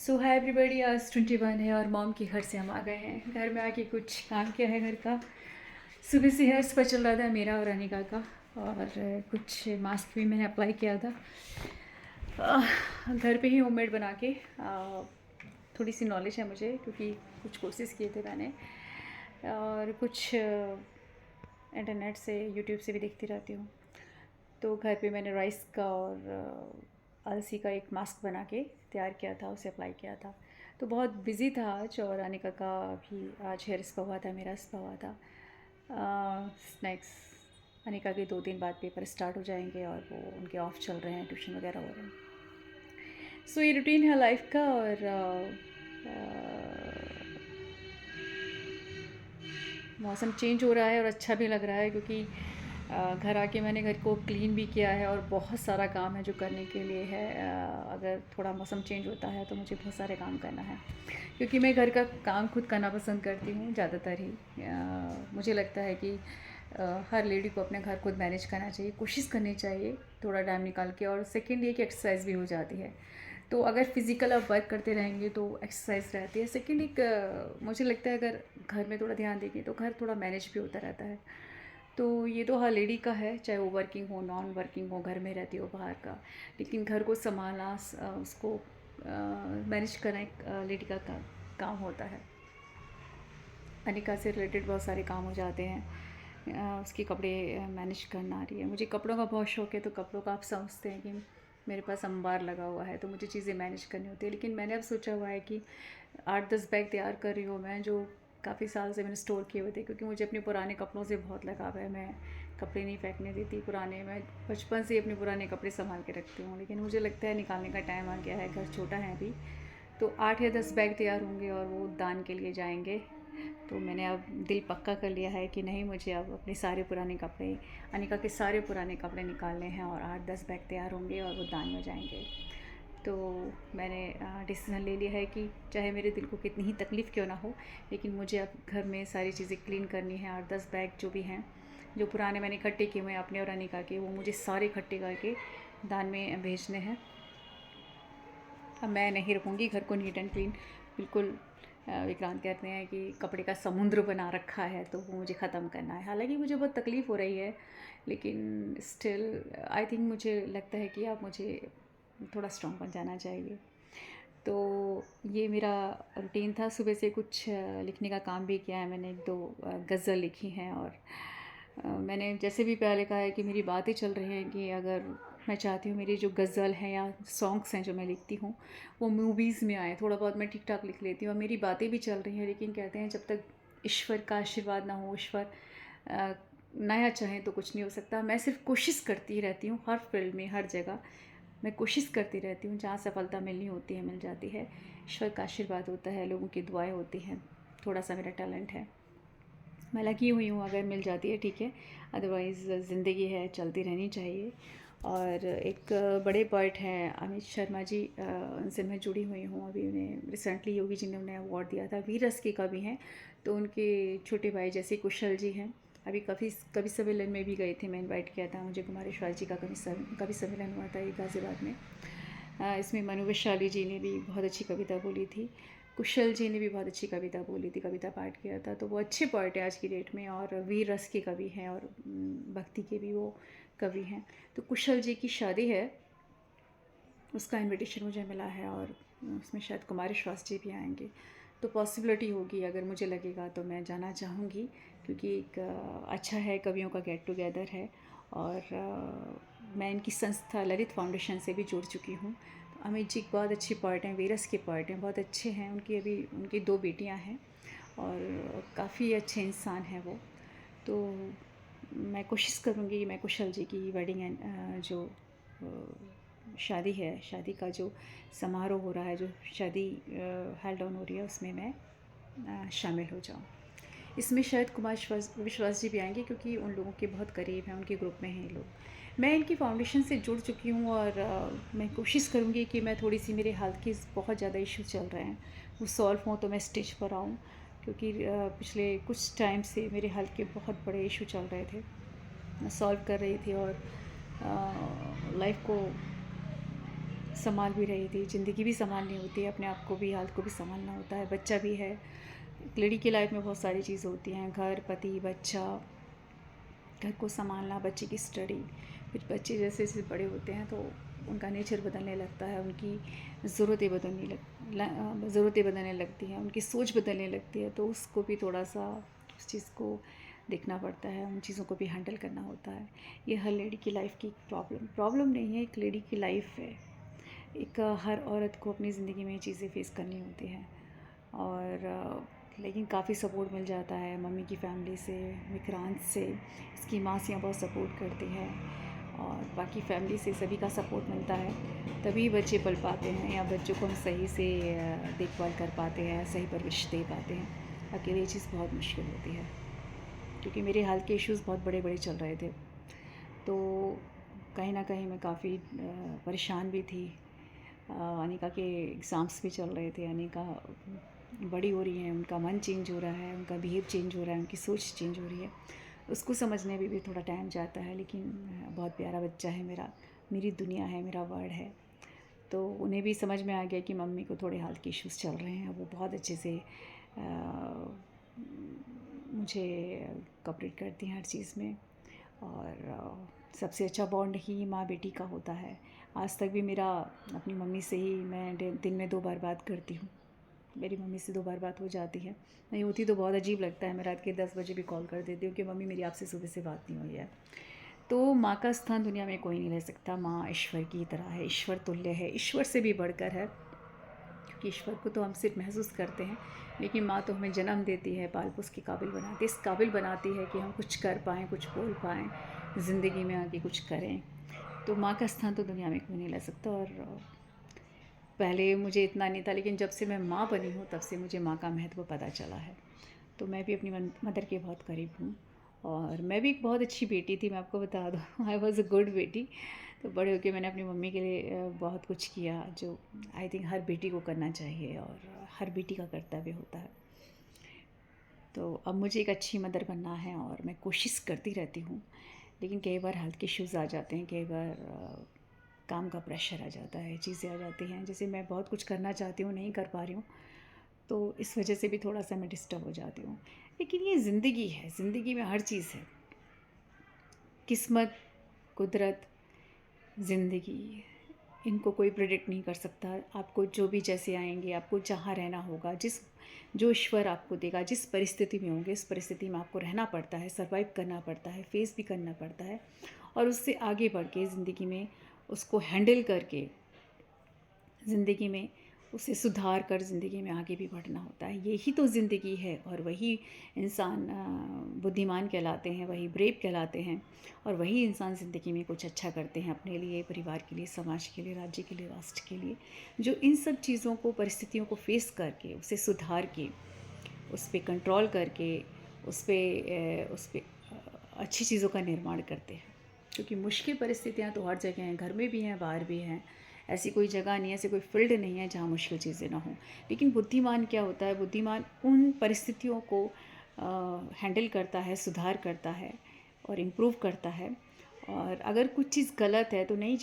सो hi everybody, आज 21 है और मॉम के घर से हम आ गए हैं। घर में आके कुछ काम किया है घर का। सुबह से हेयर स्पा चल रहा था मेरा और अनिका का, और कुछ मास्क भी मैंने अप्लाई किया था। घर पे ही होममेड बना के थोड़ी सी नॉलेज है मुझे, क्योंकि कुछ कोर्सेज़ किए थे मैंने और कुछ इंटरनेट से, यूट्यूब से भी देखती रहती हूँ। तो घर पे मैंने राइस का और अलसी का एक मास्क बना के तैयार किया था, उसे अप्लाई किया था। तो बहुत बिज़ी था आज, और अनिका का भी आज हेयर स्पा हुआ था, मेरा स्पा हुआ था। स्नैक्स, अनिका के 2 दिन बाद पेपर स्टार्ट हो जाएंगे और वो उनके ऑफ चल रहे हैं, ट्यूशन वगैरह हो रहे हैं। सो ये रूटीन है लाइफ का। और मौसम चेंज हो रहा है और अच्छा भी लग रहा है, क्योंकि घर आके मैंने घर को क्लीन भी किया है और बहुत सारा काम है जो करने के लिए है। अगर थोड़ा मौसम चेंज होता है तो मुझे बहुत सारे काम करना है, क्योंकि मैं घर का काम खुद करना पसंद करती हूँ ज़्यादातर ही। मुझे लगता है कि हर लेडी को अपने घर खुद मैनेज करना चाहिए, कोशिश करनी चाहिए थोड़ा टाइम निकाल के। और सेकेंड ये कि एक्सरसाइज भी हो जाती है। तो अगर फिज़िकल आप वर्क करते रहेंगे तो एक्सरसाइज रहती है। सेकेंड एक मुझे लगता है अगर घर में थोड़ा ध्यान देंगे तो घर थोड़ा मैनेज भी होता रहता है। तो ये तो हर लेडी का है, चाहे वो वर्किंग हो, नॉन वर्किंग हो, घर में रहती हो, बाहर का। लेकिन घर को संभालना, उसको मैनेज करना एक लेडी का काम होता है। अनिका से रिलेटेड बहुत सारे काम हो जाते हैं। उसके कपड़े मैनेज करना आ रही है। मुझे कपड़ों का बहुत शौक़ है, तो कपड़ों का आप समझते हैं कि मेरे पास अंबार लगा हुआ है, तो मुझे चीज़ें मैनेज करनी होती है। लेकिन मैंने अब सोचा हुआ है कि 8-10 बैग तैयार कर रही हूँ मैं, जो काफ़ी साल से मैंने स्टोर किए हुए थे, क्योंकि मुझे अपने पुराने कपड़ों से बहुत लगाव है। मैं कपड़े नहीं फेंकने देती पुराने। मैं बचपन से अपने पुराने कपड़े संभाल के रखती हूँ, लेकिन मुझे लगता है निकालने का टाइम आ गया है। घर छोटा है अभी, तो 8 या 10 बैग तैयार होंगे और वो दान के लिए जाएंगे। तो मैंने अब दिल पक्का कर लिया है कि नहीं, मुझे अब अपने सारे पुराने कपड़े, अनिका के सारे पुराने कपड़े निकालने हैं और 8-10 बैग तैयार होंगे और वो दान में जाएंगे। तो मैंने डिसीज़न ले लिया है कि चाहे मेरे दिल को कितनी ही तकलीफ़ क्यों ना हो, लेकिन मुझे अब घर में सारी चीज़ें क्लीन करनी है। 8-10 बैग जो भी हैं, जो पुराने मैंने इकट्ठे किए हुए हैं अपने और अनिका के, वो मुझे सारे इकट्ठे करके दान में भेजने हैं। अब मैं नहीं रखूँगी घर को नीट एंड क्लीन, बिल्कुल। विक्रांत कहते हैं कि कपड़े का समुद्र बना रखा है, तो वो मुझे ख़त्म करना है। हालांकि मुझे बहुत तकलीफ़ हो रही है, लेकिन स्टिल आई थिंक मुझे लगता है कि अब मुझे थोड़ा स्ट्रॉन्ग बन जाना चाहिए। तो ये मेरा रूटीन था। सुबह से कुछ लिखने का काम भी किया है मैंने, 1-2 गज़ल लिखी हैं। और मैंने जैसे भी पहले कहा है कि मेरी बातें चल रही हैं कि अगर मैं चाहती हूँ मेरी जो गज़ल हैं या सॉन्ग्स हैं जो मैं लिखती हूँ, वो मूवीज़ में आए। थोड़ा बहुत मैं ठीक ठाक लिख लेती हूँ और मेरी बातें भी चल रही हैं, लेकिन कहते हैं जब तक ईश्वर का आशीर्वाद ना हो, ईश्वर नया चाहें तो कुछ नहीं हो सकता। मैं सिर्फ कोशिश करती रहती हूँ, हर फील्ड में, हर जगह मैं कोशिश करती रहती हूँ। जहाँ सफलता मिलनी होती है मिल जाती है, ईश्वर का आशीर्वाद होता है, लोगों की दुआएं होती हैं, थोड़ा सा मेरा टैलेंट है, मैं लगी हुई हूँ। अगर मिल जाती है ठीक है, अदरवाइज़ ज़िंदगी है, चलती रहनी चाहिए। और एक बड़े पोएट हैं अमित शर्मा जी, उनसे मैं जुड़ी हुई हूँ। अभी उन्हें रिसेंटली योगी जी ने उन्हें अवार्ड दिया था, वीर रस के कवि हैं। तो उनके छोटे भाई जैसे कुशल जी हैं, अभी कवि सम्मेलन में भी गए थे, मैं इनवाइट किया था मुझे। कुमारेश्वर जी का कवि सम्मेलन हुआ था ये गाज़ियाबाद में। इसमें मनु वैशाली जी ने भी बहुत अच्छी कविता बोली थी, कुशल जी ने भी बहुत अच्छी कविता बोली थी, कविता पाठ किया था। तो वो अच्छे पोएट है आज की डेट में, और वीर रस के कवि हैं और भक्ति के भी वो कवि हैं। तो कुशल जी की शादी है, उसका इनविटेशन मुझे मिला है, और उसमें शायद कुमारेश्वर जी भी आएंगे। तो पॉसिबिलिटी होगी, अगर मुझे लगेगा तो मैं जाना चाहूँगी, क्योंकि एक अच्छा है, कवियों का गेट टुगेदर है। और मैं इनकी संस्था ललित फाउंडेशन से भी जुड़ चुकी हूँ। तो अमित जी बहुत अच्छे पोएट हैं, वीरस के पोएट हैं, बहुत अच्छे हैं। उनकी 2 बेटियाँ हैं और काफ़ी अच्छे इंसान हैं वो। तो मैं कोशिश करूँगी, मैं कुशल जी की वेडिंग जो शादी है, शादी का जो समारोह हो रहा है, जो शादी हेल्ड ऑन हो रही है, उसमें मैं शामिल हो जाऊँ। इसमें शायद कुमार विश्वास जी भी आएंगे, क्योंकि उन लोगों के बहुत करीब हैं, उनके ग्रुप में हैं ये लोग। मैं इनकी फाउंडेशन से जुड़ चुकी हूँ, और मैं कोशिश करूँगी कि मैं थोड़ी सी, मेरे हेल्थ के बहुत ज़्यादा इशू चल रहे हैं, वो सॉल्व हों तो मैं स्टेज पर आऊँ। क्योंकि पिछले कुछ टाइम से मेरे हेल्थ के बहुत बड़े इशू चल रहे थे, मैं सॉल्व कर रही थी और लाइफ को संभाल भी रही थी। ज़िंदगी भी संभालनी होती है, अपने आप को भी, हालत को भी संभालना होता है, बच्चा भी है। एक लड़की की लाइफ में बहुत सारी चीज़ होती हैं, घर, पति, बच्चा, घर को संभालना, बच्चे की स्टडी। फिर बच्चे जैसे जैसे बड़े होते हैं तो उनका नेचर बदलने लगता है, उनकी ज़रूरतें बदलने लगती हैं, उनकी सोच बदलने लगती है, तो उसको भी थोड़ा सा उस चीज़ को देखना पड़ता है, उन चीज़ों को भी हैंडल करना होता है। ये हर लेडी की लाइफ की प्रॉब्लम नहीं है, एक लेडी की लाइफ है। एक हर औरत को अपनी ज़िंदगी में ये चीज़ें फेस करनी होती हैं। और लेकिन काफ़ी सपोर्ट मिल जाता है मम्मी की फैमिली से, विक्रांत से, इसकी मासियाँ बहुत सपोर्ट करती हैं और बाकी फैमिली से सभी का सपोर्ट मिलता है, तभी बच्चे पल पाते हैं या बच्चों को हम सही से देखभाल कर पाते हैं, सही परवरिश दे पाते हैं। अकेले ये चीज़ बहुत मुश्किल होती है, क्योंकि मेरे हेल्थ के इश्यूज़ बहुत बड़े बड़े चल रहे थे, तो कहीं ना कहीं मैं काफ़ी परेशान भी थी। अनिका के एग्ज़ाम्स भी चल रहे थे, अनिका बड़ी हो रही है, उनका मन चेंज हो रहा है, उनका बिहेव चेंज हो रहा है, उनकी सोच चेंज हो रही है, उसको समझने में भी थोड़ा टाइम जाता है। लेकिन बहुत प्यारा बच्चा है मेरा, मेरी दुनिया है, मेरा वर्ल्ड है। तो उन्हें भी समझ में आ गया कि मम्मी को थोड़े हेल्थ के इश्यूज़ चल रहे हैं। वो बहुत अच्छे से मुझे कोऑपरेट करती हैं हर चीज़ में। और सबसे अच्छा बॉन्ड ही माँ बेटी का होता है। आज तक भी मेरा अपनी मम्मी से ही, मैं दिन में 2 बार बात करती हूँ। मेरी मम्मी से 2 बार बात हो जाती है, नहीं होती तो बहुत अजीब लगता है। मैं रात के 10 बजे भी कॉल कर देती हूँ कि मम्मी मेरी आपसे सुबह से बात नहीं हुई है। तो माँ का स्थान दुनिया में कोई नहीं ले सकता। माँ ईश्वर की तरह है, ईश्वर तुल्य है, ईश्वर से भी बढ़कर है। क्योंकि ईश्वर को तो हम सिर्फ महसूस करते हैं, लेकिन माँ तो हमें जन्म देती है, पाल पोस के काबिल बनाती है, इस काबिल बनाती है कि हम कुछ कर पाएँ, कुछ बोल पाएँ, ज़िंदगी में आगे कुछ करें। तो माँ का स्थान तो दुनिया में कोई नहीं ले सकता। और पहले मुझे इतना नहीं था, लेकिन जब से मैं माँ बनी हूँ तब से मुझे माँ का महत्व पता चला है। तो मैं भी अपनी मदर के बहुत करीब हूँ। और मैं भी एक बहुत अच्छी बेटी थी, मैं आपको बता दूँ। आई वॉज़ अ गुड बेटी। तो बड़े होकर मैंने अपनी मम्मी के लिए बहुत कुछ किया, जो आई थिंक हर बेटी को करना चाहिए और हर बेटी का कर्तव्य होता है। तो अब मुझे एक अच्छी मदर बनना है और मैं कोशिश करती रहती हूँ, लेकिन कई बार हेल्थ के इश्यूज़ आ जाते हैं, कई बार काम का प्रेशर आ जाता है, चीज़ें आ जाती हैं, जैसे मैं बहुत कुछ करना चाहती हूँ, नहीं कर पा रही हूँ, तो इस वजह से भी थोड़ा सा मैं डिस्टर्ब हो जाती हूँ। लेकिन ये ज़िंदगी है, ज़िंदगी में हर चीज़ है, किस्मत, कुदरत, ज़िंदगी, इनको कोई प्रेडिक्ट नहीं कर सकता। आपको जो भी जैसे आएंगे, आपको जहाँ रहना होगा, जो ईश्वर आपको देगा, जिस परिस्थिति में होंगे, इस परिस्थिति में आपको रहना पड़ता है, सर्वाइव करना पड़ता है, फेस भी करना पड़ता है और उससे आगे बढ़ के ज़िंदगी में उसको हैंडल करके ज़िंदगी में उसे सुधार कर ज़िंदगी में आगे भी बढ़ना होता है। यही तो ज़िंदगी है और वही इंसान बुद्धिमान कहलाते हैं, वही ब्रेव कहलाते हैं और वही इंसान ज़िंदगी में कुछ अच्छा करते हैं अपने लिए, परिवार के लिए, समाज के लिए, राज्य के लिए, राष्ट्र के लिए, जो इन सब चीज़ों को, परिस्थितियों को फेस करके, उसे सुधार के, उस पर कंट्रोल करके, उस पर अच्छी चीज़ों का निर्माण करते हैं। क्योंकि मुश्किल परिस्थितियाँ तो हर जगह हैं, घर में भी हैं, बाहर भी हैं। ऐसी कोई जगह नहीं है, ऐसी कोई फील्ड नहीं है जहाँ मुश्किल चीज़ें ना हों। लेकिन बुद्धिमान क्या होता है? बुद्धिमान उन परिस्थितियों को हैंडल करता है, सुधार करता है और इम्प्रूव करता है। और अगर कुछ चीज़ गलत है तो नई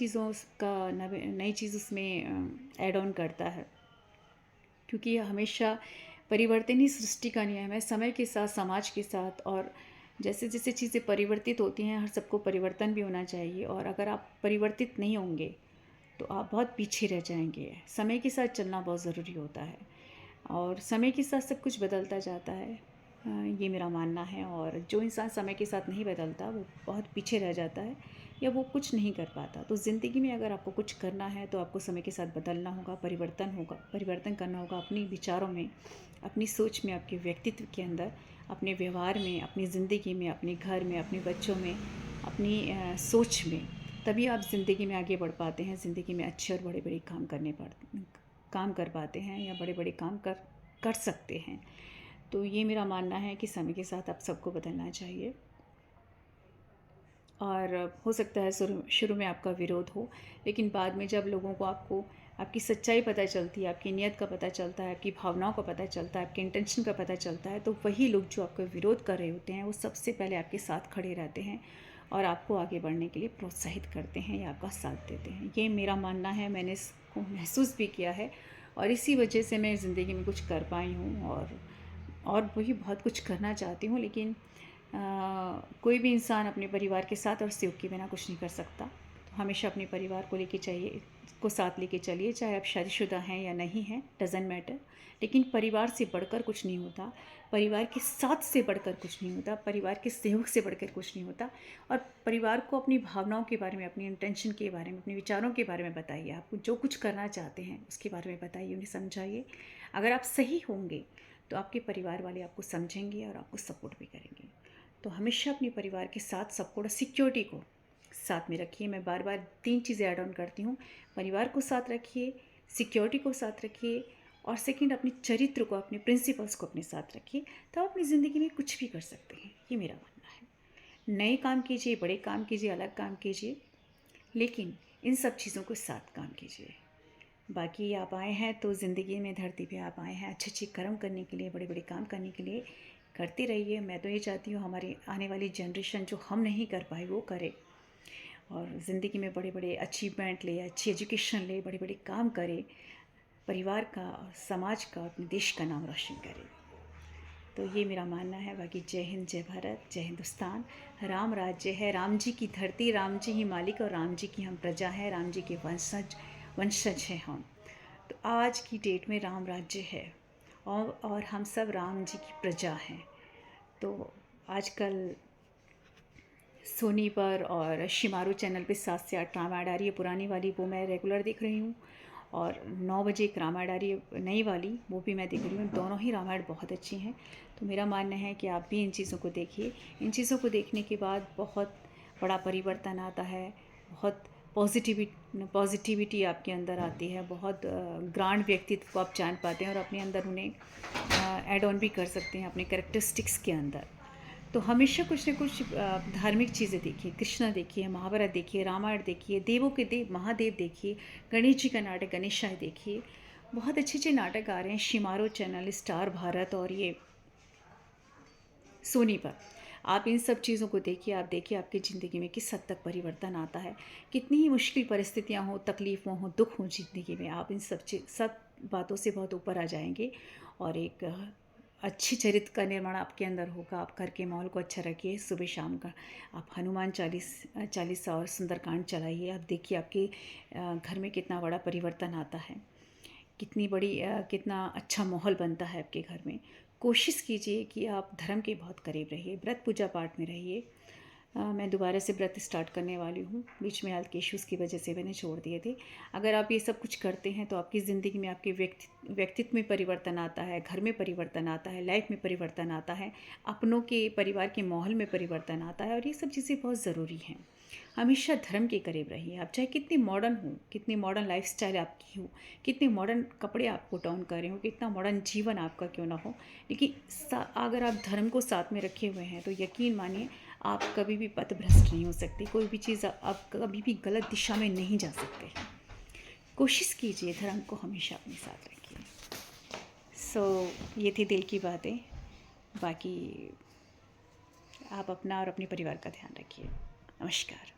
चीज़ उसमें ऐड ऑन करता है। क्योंकि हमेशा परिवर्तन ही सृष्टि का नियम है। समय के साथ, समाज के साथ और जैसे जैसे चीज़ें परिवर्तित होती हैं, हर सबको परिवर्तन भी होना चाहिए। और अगर आप परिवर्तित नहीं होंगे तो आप बहुत पीछे रह जाएंगे। समय के साथ चलना बहुत ज़रूरी होता है और समय के साथ सब कुछ बदलता जाता है, ये मेरा मानना है। और जो इंसान समय के साथ नहीं बदलता वो बहुत पीछे रह जाता है या वो कुछ नहीं कर पाता। तो ज़िंदगी में अगर आपको कुछ करना है तो आपको समय के साथ बदलना होगा, परिवर्तन करना होगा अपने विचारों में, अपनी सोच में, आपके व्यक्तित्व के अंदर, अपने व्यवहार में, अपनी ज़िंदगी में, अपने घर में, अपने बच्चों में, अपनी सोच में। तभी आप ज़िंदगी में आगे बढ़ पाते हैं, ज़िंदगी में अच्छे और बड़े बड़े काम कर पाते हैं या बड़े बड़े काम कर सकते हैं। तो ये मेरा मानना है कि समय के साथ आप सबको बदलना चाहिए। और हो सकता है शुरू में आपका विरोध हो, लेकिन बाद में जब लोगों को आपकी सच्चाई पता चलती है, आपकी नीयत का पता चलता है, आपकी भावनाओं का पता चलता है, आपके इंटेंशन का पता चलता है, तो वही लोग जो आपका विरोध कर रहे होते हैं वो सबसे पहले आपके साथ खड़े रहते हैं और आपको आगे बढ़ने के लिए प्रोत्साहित करते हैं या आपका साथ देते हैं। ये मेरा मानना है। मैंने को महसूस भी किया है, और इसी वजह से मैं ज़िंदगी में कुछ कर पाई हूँ, और वही बहुत कुछ करना चाहती हूँ, लेकिन कोई भी इंसान अपने परिवार के साथ और सहयोग के बिना कुछ नहीं कर सकता। तो हमेशा अपने परिवार को लेके चाहिए को साथ लेके चलिए, चाहे आप शादीशुदा हैं या नहीं हैं, डज़न्ट मैटर। लेकिन परिवार से बढ़कर कुछ नहीं होता, परिवार के साथ से बढ़कर कुछ नहीं होता, परिवार के सहयोग से बढ़कर कुछ नहीं होता। और परिवार को अपनी भावनाओं के बारे में, अपनी इंटेंशन के बारे में, अपने विचारों के बारे में बताइए। आप जो कुछ करना चाहते हैं उसके बारे में बताइए, उन्हें समझाइए। अगर आप सही होंगे तो आपके परिवार वाले आपको समझेंगे और आपको सपोर्ट भी करेंगे। तो हमेशा अपने परिवार के साथ सपोर्ट और सिक्योरिटी को साथ में रखिए। मैं बार बार 3 चीज़ें ऐड ऑन करती हूँ। परिवार को साथ रखिए, सिक्योरिटी को साथ रखिए, और सेकंड अपने चरित्र को, अपने प्रिंसिपल्स को अपने साथ रखिए। तो आप अपनी ज़िंदगी में कुछ भी कर सकते हैं, ये मेरा मानना है। नए काम कीजिए, बड़े काम कीजिए, अलग काम कीजिए, लेकिन इन सब चीज़ों को साथ काम कीजिए। बाकी आप आए हैं तो ज़िंदगी में, धरती पे आप आए हैं अच्छे अच्छे कर्म करने के लिए, बड़े बड़े काम करने के लिए। करते रहिए। मैं तो ये चाहती हूँ हमारी आने वाली जनरेशन जो हम नहीं कर पाए वो करे, और ज़िंदगी में बड़े बड़े अचीवमेंट ले, अच्छी एजुकेशन ले, बड़े बड़े काम करे, परिवार का, समाज का, अपने देश का नाम रोशन करे। तो ये मेरा मानना है। बाकी जय हिंद, जय भारत, जय हिंदुस्तान। राम राज्य है, राम जी की धरती, राम जी ही मालिक और राम जी की हम प्रजा है, राम जी के वंशज हैं हम। तो आज की डेट में राम राज्य है, और हम सब राम जी की प्रजा हैं। तो आजकल सोनी पर और शिमारू चैनल पे 7 से 8 रामायण आ रही है, पुरानी वाली वो मैं रेगुलर देख रही हूँ, और 9 बजे एक रामायण आ रही है नई वाली, वो भी मैं देख रही हूँ। दोनों ही रामायण बहुत अच्छी हैं। तो मेरा मानना है कि आप भी इन चीज़ों को देखिए। इन चीज़ों को देखने के बाद बहुत बड़ा परिवर्तन आता है, बहुत पॉजिटिविटी आपके अंदर आती है, बहुत ग्रांड व्यक्तित्व को आप जान पाते हैं, और अपने अंदर उन्हें ऐड ऑन भी कर सकते हैं अपने कैरेक्टरिस्टिक्स के अंदर। तो हमेशा कुछ न कुछ धार्मिक चीज़ें देखिए, कृष्णा देखिए, महाभारत देखिए, रामायण देखिए, देवों के देव महादेव देखिए, गणेश जी का नाटक गणेशाय देखिए। बहुत अच्छे अच्छे नाटक आ रहे हैं शिमारो चैनल, स्टार भारत और ये सोनी पर। आप इन सब चीज़ों को देखिए। आप देखिए आपकी ज़िंदगी में किस हद तक परिवर्तन आता है। कितनी ही मुश्किल परिस्थितियाँ हों, तकलीफ़ों हों, दुख हों ज़िंदगी में, आप इन सब बातों से बहुत ऊपर आ जाएंगे, और एक अच्छी चरित्र का निर्माण आपके अंदर होगा। आप घर के माहौल को अच्छा रखिए। सुबह शाम का आप हनुमान चालीसा और सुंदरकांड चलाइए। आप देखिए आपके घर में कितना बड़ा परिवर्तन आता है, कितना अच्छा माहौल बनता है आपके घर में। कोशिश कीजिए कि आप धर्म के बहुत करीब रहिए, व्रत पूजा पाठ में रहिए। मैं दोबारा से व्रत स्टार्ट करने वाली हूँ। बीच में हेल्थ के इश्यूज़ की वजह से मैंने छोड़ दिए थे। अगर आप ये सब कुछ करते हैं तो आपकी ज़िंदगी में, आपके व्यक्तित्व में परिवर्तन आता है, घर में परिवर्तन आता है, लाइफ में परिवर्तन आता है, अपनों के, परिवार के माहौल में परिवर्तन आता है, और ये सब चीज़ें बहुत ज़रूरी हैं। हमेशा धर्म के करीब रहिए। आप चाहे कितने मॉडर्न हो, कितनी मॉडर्न लाइफस्टाइल आपकी हो, कितने मॉडर्न कपड़े आप पुट ऑन कर रहे हो, कितना मॉडर्न जीवन आपका क्यों ना हो, लेकिन अगर आप धर्म को साथ में रखे हुए हैं तो यकीन मानिए आप कभी भी पथभ्रष्ट नहीं हो सकते। कोई भी चीज़ आप कभी भी गलत दिशा में नहीं जा सकते। कोशिश कीजिए, धर्म को हमेशा अपने साथ रखिए। ये थी दिल की बातें। बाकी आप अपना और अपने परिवार का ध्यान रखिए। नमस्कार।